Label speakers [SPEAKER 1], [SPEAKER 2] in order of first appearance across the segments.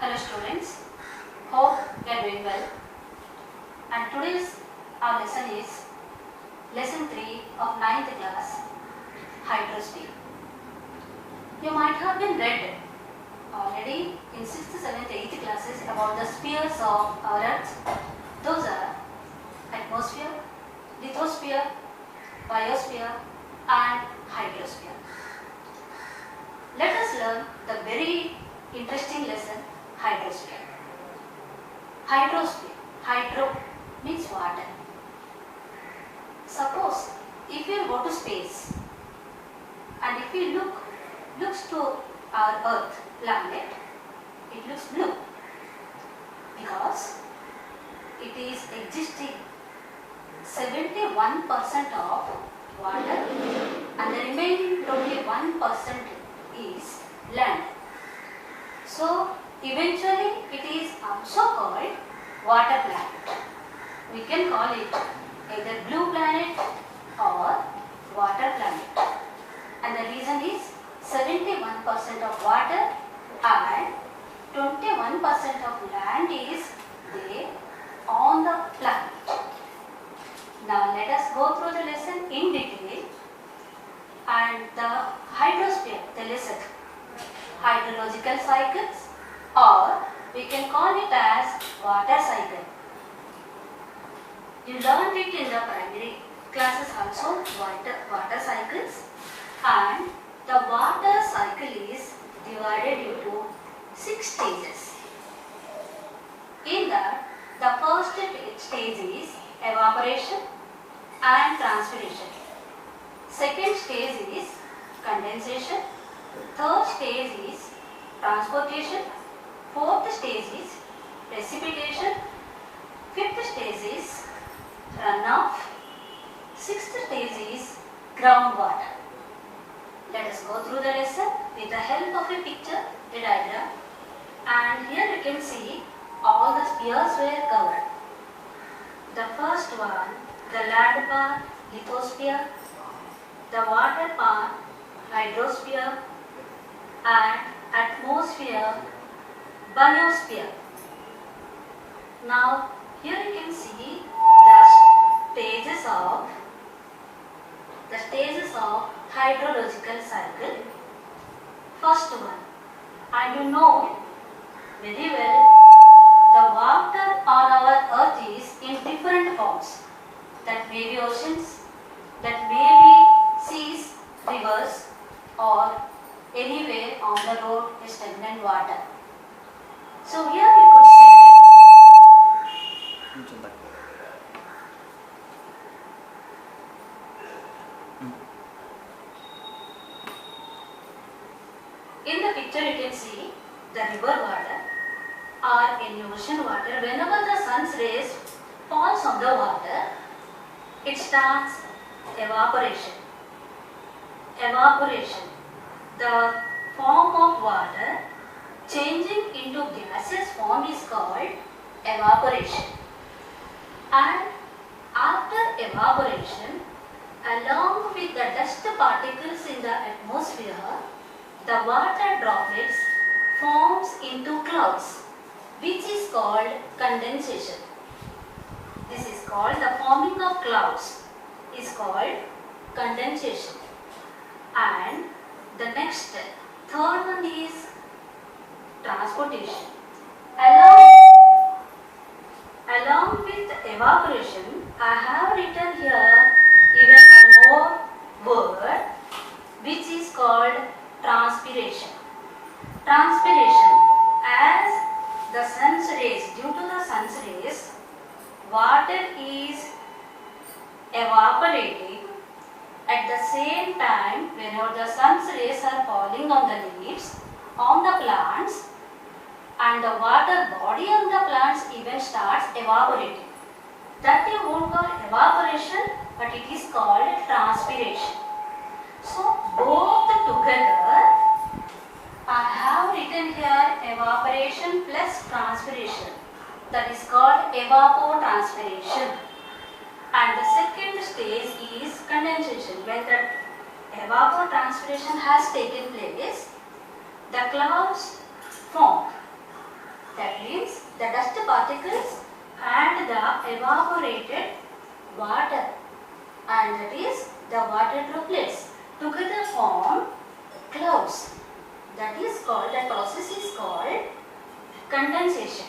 [SPEAKER 1] Hello students, hope you are doing well. And today's our lesson is lesson 3 of 9th class, hydrosphere. You might have been read already in 6th, 7th, 8th classes about the spheres of our earth. Those are atmosphere, lithosphere, biosphere and hydrosphere. Let us learn the very interesting lesson, hydrosphere. Hydrosphere. Hydro means water. Suppose if you go to space and if we looks to our earth planet, it looks blue because it is existing 71% of water and the remaining 21% is land. So eventually it is also called water planet. We can call it either blue planet or water planet. And the reason is 71% of water and 21% of land is there on the planet. Now let us go through the lesson in detail. And the hydrosphere, the lesson, hydrological cycles, or we can call it as water cycle. You learned it in the primary classes also, water cycles, and the water cycle is divided into 6 stages. In that, the first stage is evaporation and transpiration. Second stage is condensation. Third stage is transportation. Fourth stage is precipitation. Fifth stage is runoff. Sixth stage is groundwater. Let us go through the lesson with the help of a picture, a diagram. And here you can see all the spheres were covered. The first one, the land part, lithosphere. The water part, hydrosphere, and atmosphere, biosphere. Now here you can see the stages of hydrological cycle. First one, and you know very well, the water on our earth is in different forms. That may be oceans, that may be seas, rivers, or anywhere on the road is stagnant water. So here you could see in the picture you can see the river water or any ocean water. Whenever the sun's rays falls on the water, it starts evaporation. Evaporation, the form of water changing into gaseous form is called evaporation. And after evaporation, along with the dust particles in the atmosphere, the water droplets forms into clouds, which is called condensation. This is called the forming of clouds is called condensation. And the next, third one is transportation. Along with evaporation, I have written here even one more word which is called transpiration. Transpiration, as the sun's rays, due to the sun's rays, water is evaporating. At the same time, whenever the sun's rays are falling on the leaves, on the plants, and the water body on the plants even starts evaporating. That you won't call evaporation, but it is called transpiration. So both together, I have written here evaporation plus transpiration. That is called evapotranspiration. And the second stage is condensation. When the evapotranspiration has taken place, the clouds form. That means the dust particles and the evaporated water, and that is the water droplets together form clouds. That is called, that process is called condensation.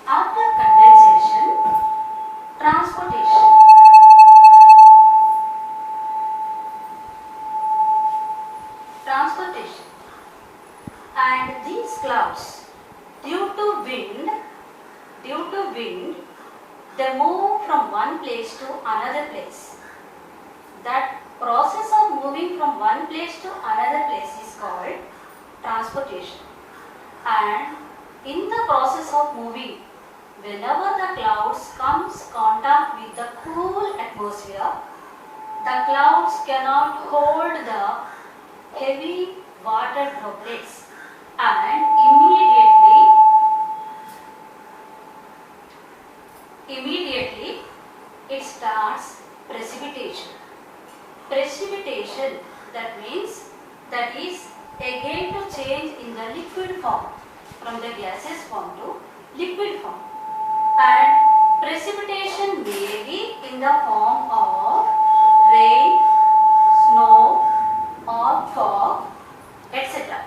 [SPEAKER 1] After condensation, transportation. Transportation. And these clouds, due to wind, they move from one place to another place. That process of moving from one place to another place is called transportation. And in the process of moving, whenever the clouds comes contact with the cool atmosphere, the clouds cannot hold the heavy water droplets, and immediately it starts precipitation. Precipitation, that means, that is again to change in the liquid form, from the gaseous form to liquid form. And precipitation may be in the form of rain, snow or fog, etc.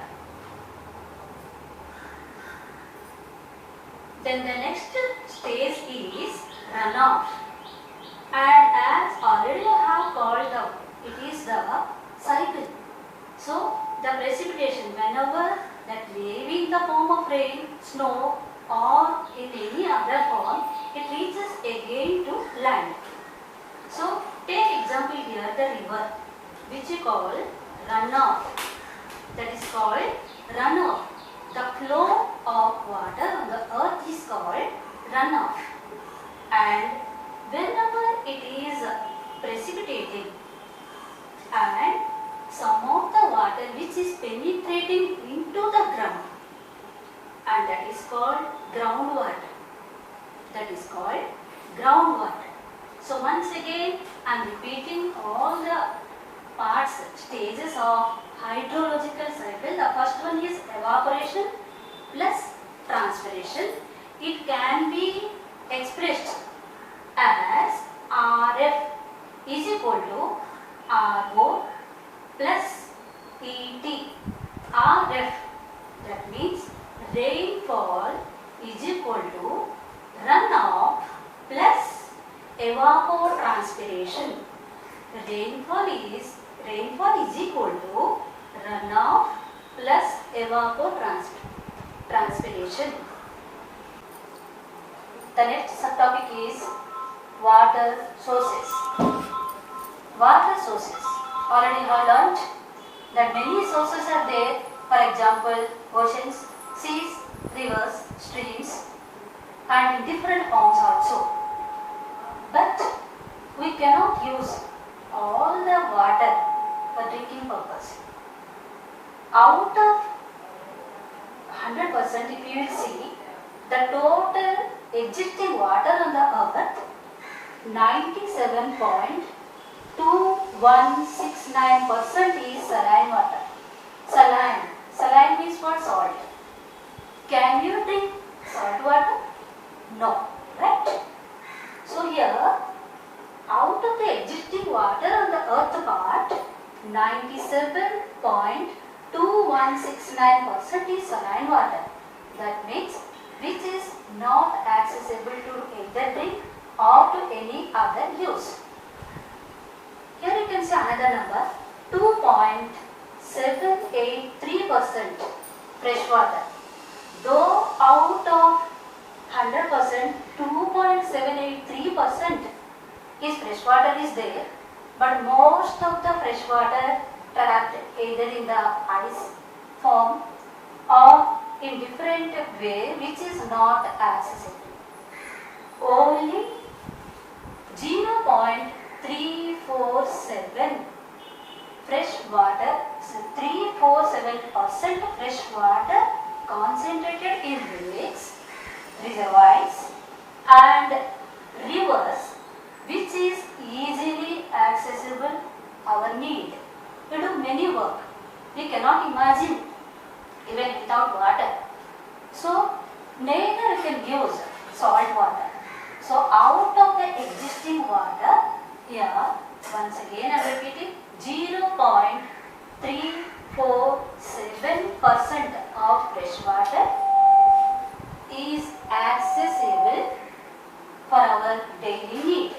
[SPEAKER 1] Then the next stage is runoff. And as already I have called out, it is the cycle. So the precipitation, whenever that may be in the form of rain, snow or in any other form, it reaches again to land. So take example here, the river, which we call runoff. That is called runoff. The flow of water on the earth is called runoff. And whenever it is precipitating, and some of the water which is penetrating into the ground, and that is called groundwater. That is called groundwater. So once again I am repeating all the parts, stages of hydrological cycle. The first one is evaporation plus transpiration. It can be expressed as RF is equal to RO plus ET. RF, that means rainfall, is equal to runoff plus evapotranspiration. Rainfall is equal to runoff plus evapotranspiration. The next subtopic is water sources. Water sources. Already you have learnt that many sources are there. For example, oceans, seas, rivers, streams, and in different forms also. But we cannot use all the water for drinking purpose. Out of 100%, if you will see, the total existing water on the earth, 97.2169% is saline water. Saline means what? Salt. Can you drink salt water? No, right? So here, out of the existing water on the earth part, 97.2169% is saline water. That means which is not accessible to either drink or to any other use. Here you can see another number, 2.783% fresh water. Though out of 100%, 2.783% is fresh water is there, but most of the fresh water trapped either in the ice form or in different way which is not accessible. Only 0.347 fresh water, so 347% fresh water concentrated in lakes, reservoirs and rivers, which is easily accessible our need. We do many work. We cannot imagine even without water. So Neither we can use salt water. So out of the existing water, here once again I am repeating, 0.347% of fresh water is accessible for our daily need.